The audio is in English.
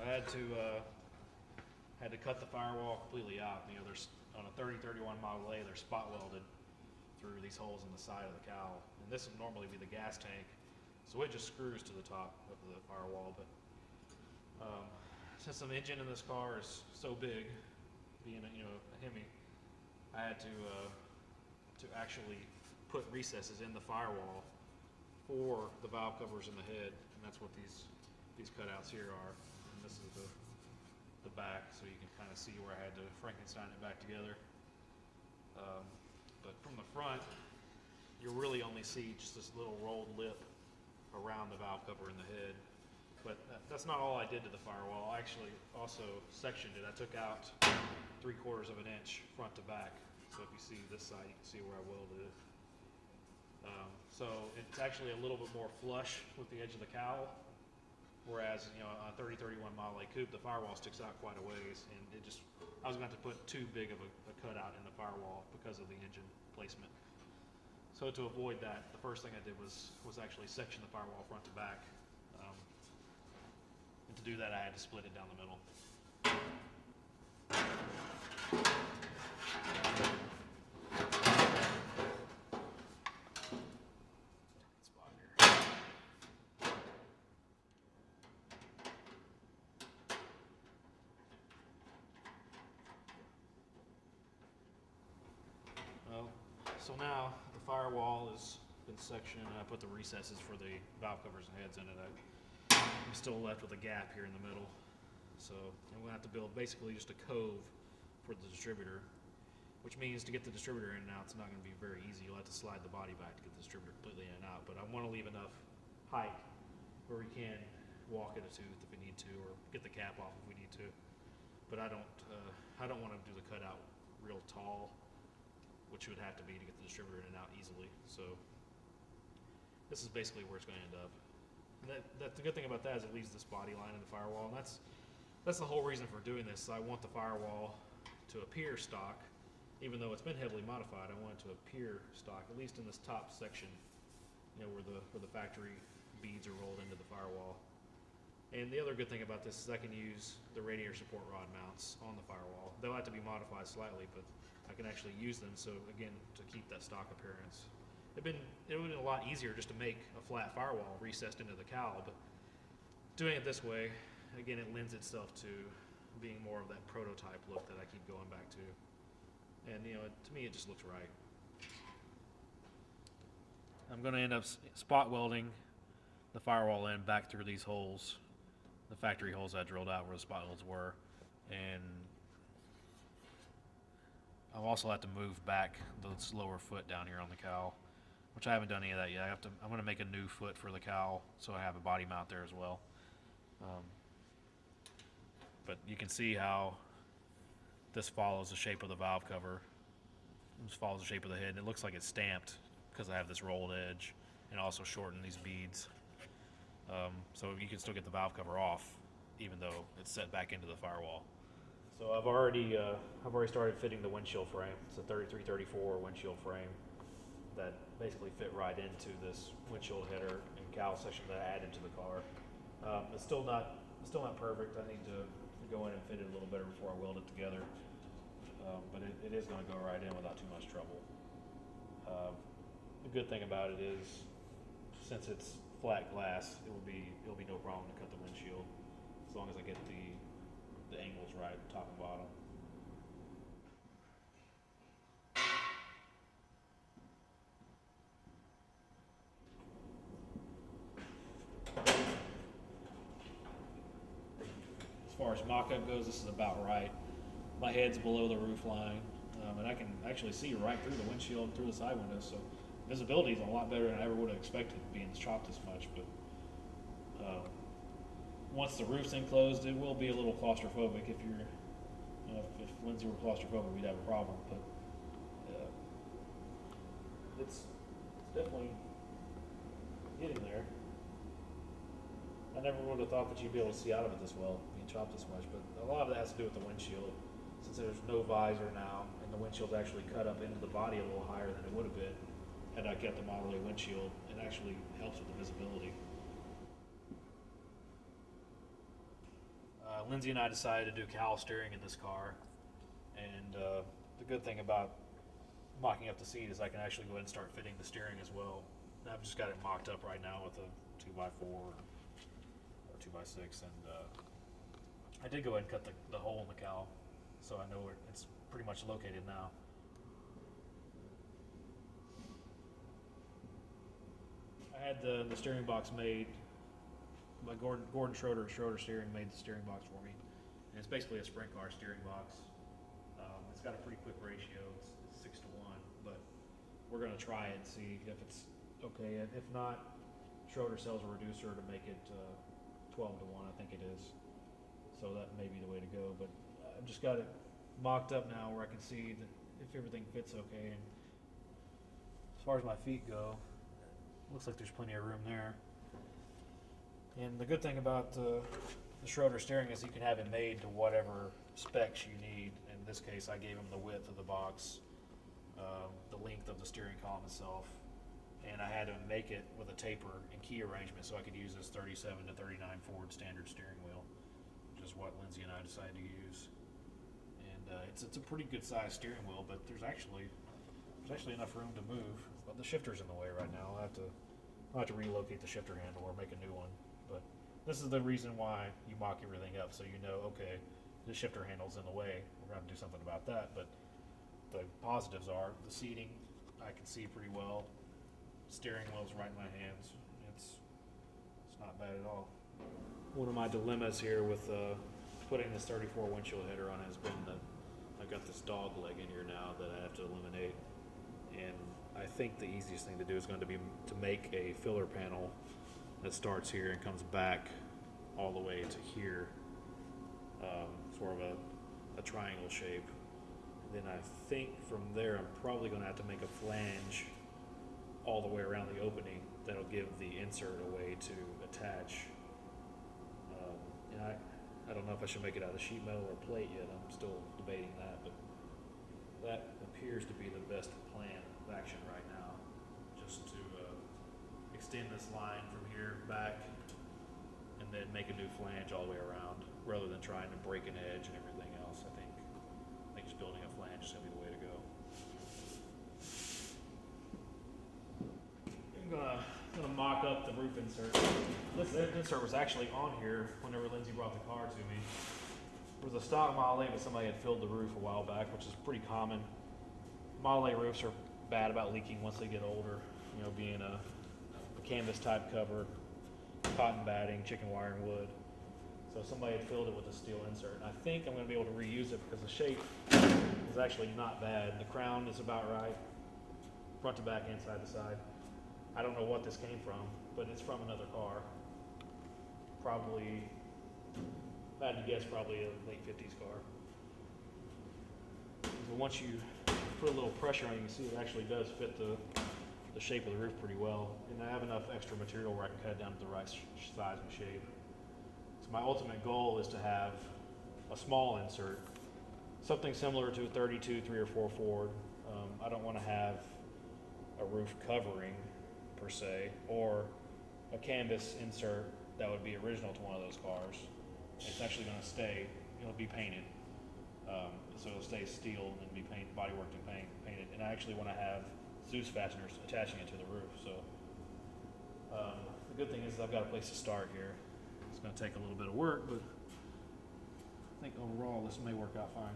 I had to cut the firewall completely out. You know, there's on a 3031 Model A, they're spot welded through these holes in the side of the cowl, and this would normally be the gas tank, so it just screws to the top of the firewall. But since the engine in this car is so big, being a Hemi, I had to actually put recesses in the firewall for the valve covers in the head, and that's what these cutouts here are. And this is the back, so you can kind of see where I had to Frankenstein it back together. But from the front, you really only see just this little rolled lip around the valve cover in the head. But that's not all I did to the firewall. I actually also sectioned it. I took out 3/4 of an inch front to back. So if you see this side, you can see where I welded it. So it's actually a little bit more flush with the edge of the cowl, whereas on a 3031 Model A Coupe, the firewall sticks out quite a ways, and I was going to have to put too big of a cutout in the firewall because of the engine placement. So to avoid that, the first thing I did was actually section the firewall front to back. And to do that, I had to split it down the middle. Spot here. Well, so now the firewall has been sectioned, and I put the recesses for the valve covers and heads in it. I'm still left with a gap here in the middle. So I'm gonna have to build basically just a cove for the distributor, which means to get the distributor in and out, it's not gonna be very easy. You'll have to slide the body back to get the distributor completely in and out, but I wanna leave enough height where we can walk at a tooth if we need to, or get the cap off if we need to. But I don't wanna do the cutout real tall, which would have to be to get the distributor in and out easily. So this is basically where it's gonna end up. The good thing about that is it leaves this body line in the firewall, and that's the whole reason for doing this. I want the firewall to appear stock, even though it's been heavily modified. I want it to appear stock, at least in this top section, where the factory beads are rolled into the firewall. And the other good thing about this is I can use the radiator support rod mounts on the firewall. They'll have to be modified slightly, but I can actually use them. So again, to keep that stock appearance. It would have been a lot easier just to make a flat firewall recessed into the cowl, but doing it this way, again, it lends itself to being more of that prototype look that I keep going back to. And to me, it just looks right. I'm going to end up spot welding the firewall in back through these holes, the factory holes I drilled out where the spot welds were, and I'll also have to move back this lower foot down here on the cowl, which I haven't done any of that yet. I'm going to make a new foot for the cowl so I have a body mount there as well. But you can see how this follows the shape of the valve cover. This follows the shape of the head, and it looks like it's stamped because I have this rolled edge and also shorten these beads. So you can still get the valve cover off even though it's set back into the firewall. So I've already started fitting the windshield frame. It's a 3334 windshield frame that basically fit right into this windshield header and cowl section that I added to the car. It's still not perfect. I need to go in and fit it a little better before I weld it together. But it is going to go right in without too much trouble. The good thing about it is, since it's flat glass, it'll be no problem to cut the windshield as long as I get the angles right, top and bottom. As far as mock-up goes, this is about right. My head's below the roof line, and I can actually see right through the windshield, through the side windows, so visibility is a lot better than I ever would have expected, being chopped this much. But once the roof's enclosed, it will be a little claustrophobic. If Lindsay were claustrophobic, we'd have a problem. But it's definitely getting there. I never would have thought that you'd be able to see out of it this well, being chopped this much, but a lot of that has to do with the windshield. Since there's no visor now, and the windshield's actually cut up into the body a little higher than it would have been had I kept the Model A windshield, it actually helps with the visibility. Lindsay and I decided to do cowl steering in this car, and the good thing about mocking up the seat is I can actually go ahead and start fitting the steering as well. And I've just got it mocked up right now with a 2x4 or 2x6, and I did go ahead and cut the hole in the cowl, so I know where it's pretty much located now. I had the steering box made by Gordon Schroeder. Schroeder Steering made the steering box for me, and it's basically a sprint car steering box. It's got a pretty quick ratio. It's 6-to-1, but we're gonna try it and see if it's okay. If not, Schroeder sells a reducer to make it 12-to-1. I think it is. So that may be the way to go. But I've just got it mocked up now where I can see that if everything fits okay. And as far as my feet go, looks like there's plenty of room there. And the good thing about the Schroeder steering is you can have it made to whatever specs you need. In this case, I gave him the width of the box, the length of the steering column itself, and I had him make it with a taper and key arrangement so I could use this 37 to 39 Ford standard steering wheel, which is what Lindsay and I decided to use. And it's a pretty good sized steering wheel, but there's actually enough room to move. But the shifter's in the way right now. I'll have to relocate the shifter handle or make a new one. But this is the reason why you mock everything up, so you know, okay, the shifter handle's in the way. We're going to do something about that. But the positives are the seating, I can see pretty well. Steering wheel's right in my hands. It's not bad at all. One of my dilemmas here with putting this 34 windshield header on has been that I've got this dog leg in here now that I have to eliminate. And I think the easiest thing to do is going to be to make a filler panel that starts here and comes back all the way to here, sort of a triangle shape. And then I think from there I'm probably going to have to make a flange all the way around the opening that'll give the insert a way to attach. And I don't know if I should make it out of sheet metal or plate yet. I'm still debating that, but that appears to be the best plan of action right now, just to extend this line from here back and then make a new flange all the way around rather than trying to break an edge and everything else. I think just building a flange is going to be the way to go. I'm gonna mock up the roof insert. This insert was actually on here whenever Lindsay brought the car to me. It was a stock Model A, but somebody had filled the roof a while back, which is pretty common. Model A roofs are bad about leaking once they get older, you know, being a canvas type cover, cotton batting, chicken wire and wood. So somebody had filled it with a steel insert. And I think I'm going to be able to reuse it because the shape is actually not bad. The crown is about right, front to back and side to side. I don't know what this came from, but it's from another car. Probably, if I had to guess, probably a late 50s car. So once you put a little pressure on it, you can see it actually does fit the shape of the roof pretty well. And I have enough extra material where I can cut it down to the right size and shape. So my ultimate goal is to have a small insert, something similar to a 32, 3 or 4 Ford. I don't want to have a roof covering per se, or a canvas insert that would be original to one of those cars. It's actually going to stay, it'll be painted. So it'll stay steel and be bodyworked and painted. And I actually want to have Zeus fasteners attaching it to the roof. So the good thing is I've got a place to start here. It's going to take a little bit of work, but I think overall this may work out fine.